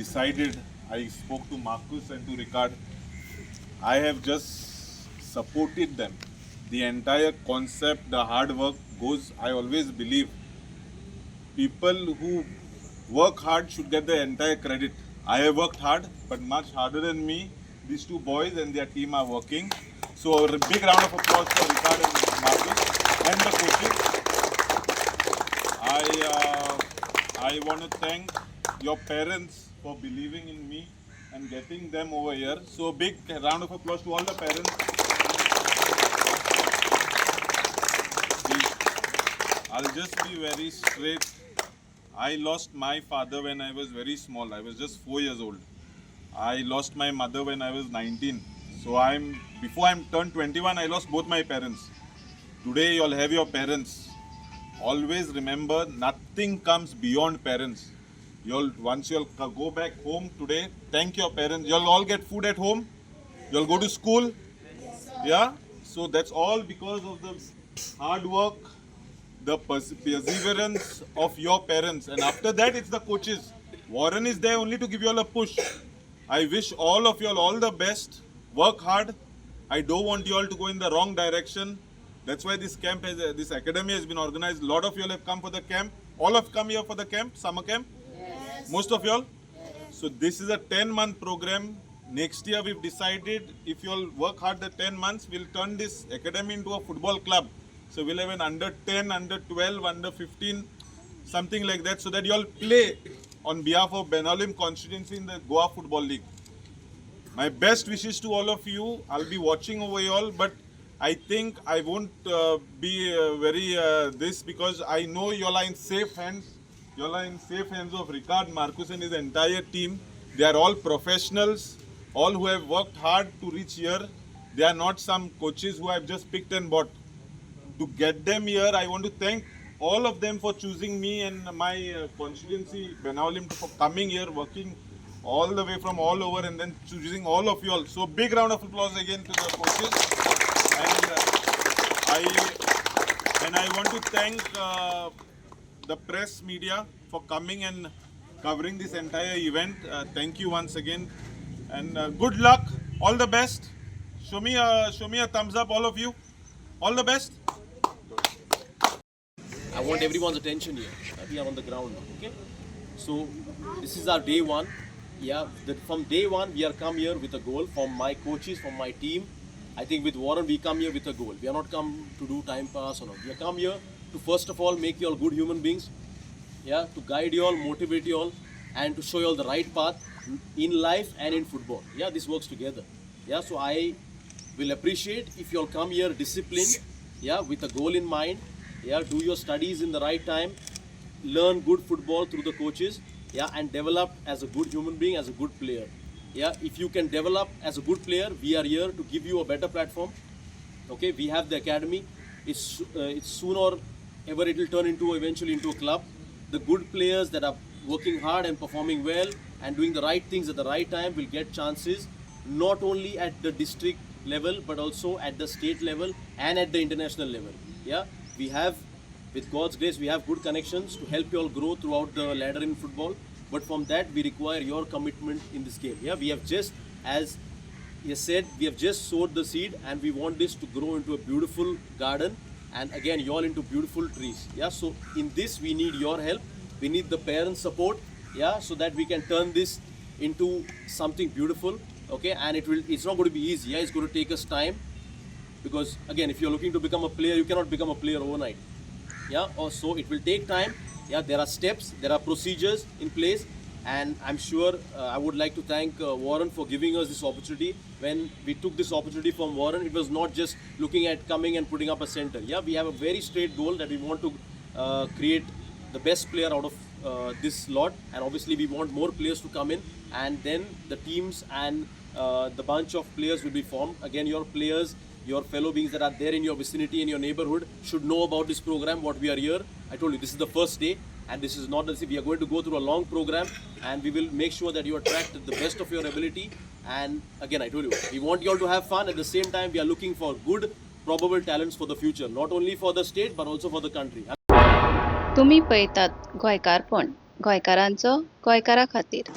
decided, I spoke to Marcus and to Ricard. I have just supported them. The entire concept, the hard work goes. I always believe people who work hard should get the entire credit. I have worked hard, but much harder than me. These two boys and their team are working. So a big round of applause for Ricard and Marcus and the coaches. I want to thank your parents for believing in me and getting them over here. So a big round of applause to all the parents. I'll just be very straight. I lost my father when I was very small. I was just 4 years old. I lost my mother when I was 19. So before I'm turned 21, I lost both my parents. Today you'll have your parents. Always remember, nothing comes beyond parents. Once you'll go back home today, thank your parents. You'll all get food at home. You'll go to school. Yeah. So that's all because of the hard work, the perseverance of your parents, and after that it's the coaches. Warren is there only to give you all a push. I wish all of you all the best. Work hard. I don't want you all to go in the wrong direction. That's why this camp this academy has been organized. A lot of you all have come for the camp. All have come here for the camp, summer camp. Yes. Most of you all. Yes. So this is a 10-month program. Next year we've decided if you all work hard the 10 months, we'll turn this academy into a football club. So we'll have an under 10, under 12, under 15, something like that, so that you all play on behalf of Benalim constituency in the Goa Football League. My best wishes to all of you. I'll be watching over you all, but I think I won't be very this, because I know you all are in safe hands. You all are in safe hands of Ricard, Marcus and his entire team. They are all professionals, all who have worked hard to reach here. They are not some coaches who I've just picked and bought. To get them here, I want to thank all of them for choosing me and my constituency, Benalim, for coming here, working all the way from all over, and then choosing all of you all. So big round of applause again to the coaches. And I want to thank the press media for coming and covering this entire event. Thank you once again, and good luck. All the best. Show me a thumbs up, all of you. All the best. I want everyone's attention here. We are on the ground now, okay? So this is our day one. Yeah, from day one we are come here with a goal. From my coaches, from my team. I think with Warren we come here with a goal. We are not come to do time pass or not. We are come here to first of all make you all good human beings. Yeah, to guide you all, motivate you all, and to show you all the right path in life and in football. Yeah, this works together. Yeah, so I will appreciate if you all come here disciplined. Yeah, with a goal in mind. Yeah, do your studies in the right time, learn good football through the coaches, yeah, and develop as a good human being, as a good player. Yeah, if you can develop as a good player, we are here to give you a better platform. Okay, we have the academy. It's soon or ever it will turn into eventually into a club. The good players that are working hard and performing well and doing the right things at the right time will get chances, not only at the district level but also at the state level and at the international level. Yeah. We have, with God's grace, we have good connections to help you all grow throughout the ladder in football. But from that, we require your commitment in this game. Yeah, we have just, as you said, we have just sowed the seed, and we want this to grow into a beautiful garden, and again, you all into beautiful trees. Yeah, so in this, we need your help. We need the parents' support. Yeah, so that we can turn this into something beautiful. Okay, and it's not going to be easy. Yeah, it's going to take us time. Because again, if you're looking to become a player, you cannot become a player overnight. Yeah, also it will take time. Yeah, there are steps, there are procedures in place, and I'm sure I would like to thank Warren for giving us this opportunity. When we took this opportunity from Warren, it was not just looking at coming and putting up a center. Yeah, we have a very straight goal that we want to create the best player out of this lot, and obviously we want more players to come in, and then the teams and the bunch of players will be formed. Again, your players, your fellow beings that are there in your vicinity, in your neighborhood, should know about this program, what we are here. I told you, this is the first day, and this is not the we are going to go through a long program, and we will make sure that you attract the best of your ability. And again, I told you, we want you all to have fun. At the same time, we are looking for good, probable talents for the future, not only for the state, but also for the country. तुम्ही पळयतात गोंयकारपण, गोंयकारांचो गोंयकारा खातीर.